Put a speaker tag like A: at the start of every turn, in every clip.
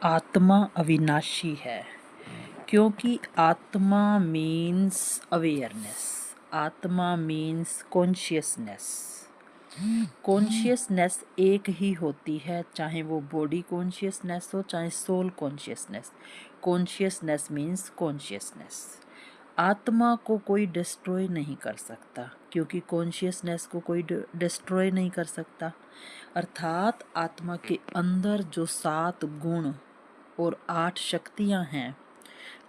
A: आत्मा अविनाशी है, क्योंकि आत्मा मीन्स अवेयरनेस, आत्मा मीन्स कॉन्शियसनेस। कॉन्शियसनेस एक ही होती है, चाहे वो बॉडी कॉन्शियसनेस हो चाहे soul consciousness. Consciousness means consciousness. आत्मा को कोई डिस्ट्रॉय नहीं कर सकता, क्योंकि कॉन्शियसनेस को कोई डिस्ट्रॉय नहीं कर सकता। अर्थात आत्मा के अंदर जो 7 गुण और 8 शक्तियाँ हैं,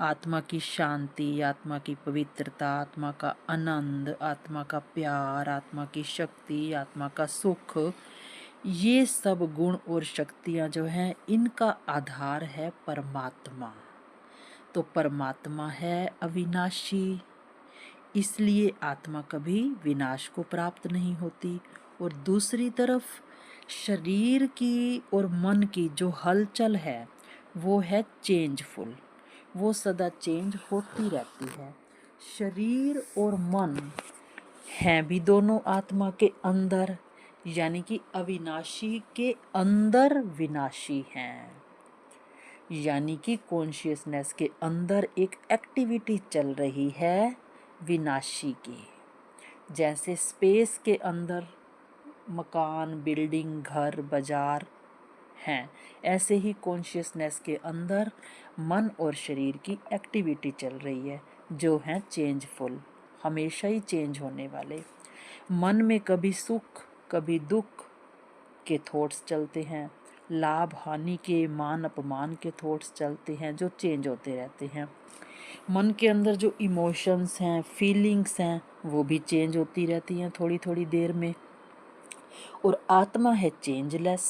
A: आत्मा की शांति, आत्मा की पवित्रता, आत्मा का आनंद, आत्मा का प्यार, आत्मा की शक्ति, आत्मा का सुख, ये सब गुण और शक्तियाँ जो हैं, इनका आधार है परमात्मा। तो परमात्मा है अविनाशी, इसलिए आत्मा कभी विनाश को प्राप्त नहीं होती। और दूसरी तरफ शरीर की और मन की जो हलचल है वो है चेंजफुल, वो सदा चेंज होती रहती है। शरीर और मन हैं भी दोनों आत्मा के अंदर, यानी कि अविनाशी के अंदर विनाशी हैं। यानी कि कॉन्शियसनेस के अंदर एक एक्टिविटी चल रही है विनाशी की। जैसे स्पेस के अंदर मकान, बिल्डिंग, घर, बाजार हैं, ऐसे ही कॉन्शियसनेस के अंदर मन और शरीर की एक्टिविटी चल रही है, जो है चेंजफुल, हमेशा ही चेंज होने वाले। मन में कभी सुख कभी दुख के थॉट्स चलते हैं, लाभ हानि के, मान अपमान के थॉट्स चलते हैं, जो चेंज होते रहते हैं। मन के अंदर जो इमोशंस हैं, फीलिंग्स हैं, वो भी चेंज होती रहती हैं थोड़ी थोड़ी देर में। और आत्मा है चेंजलेस,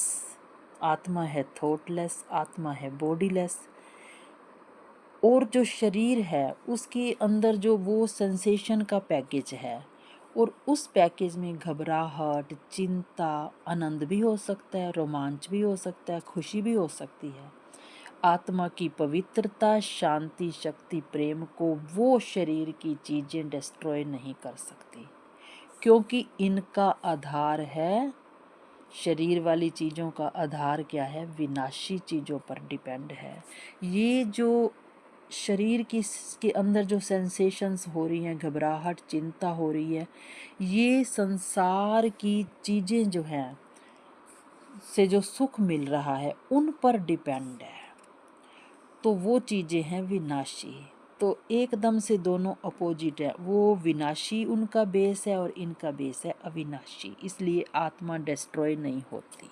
A: आत्मा है थॉटलेस, आत्मा है बॉडीलेस। और जो शरीर है उसके अंदर जो वो सेंसेशन का पैकेज है, और उस पैकेज में घबराहट, चिंता, आनंद भी हो सकता है, रोमांच भी हो सकता है, खुशी भी हो सकती है। आत्मा की पवित्रता, शांति, शक्ति, प्रेम को वो शरीर की चीज़ें डिस्ट्रॉय नहीं कर सकती, क्योंकि इनका आधार है, शरीर वाली चीज़ों का आधार क्या है, विनाशी चीज़ों पर डिपेंड है। ये जो शरीर की के अंदर जो सेंसेशंस हो रही हैं, घबराहट, चिंता हो रही है, ये संसार की चीज़ें जो हैं से जो सुख मिल रहा है उन पर डिपेंड है, तो वो चीज़ें हैं विनाशी। तो एकदम से दोनों अपोजिट है, वो विनाशी उनका बेस है और इनका बेस है अविनाशी, इसलिए आत्मा डिस्ट्रॉय नहीं होती।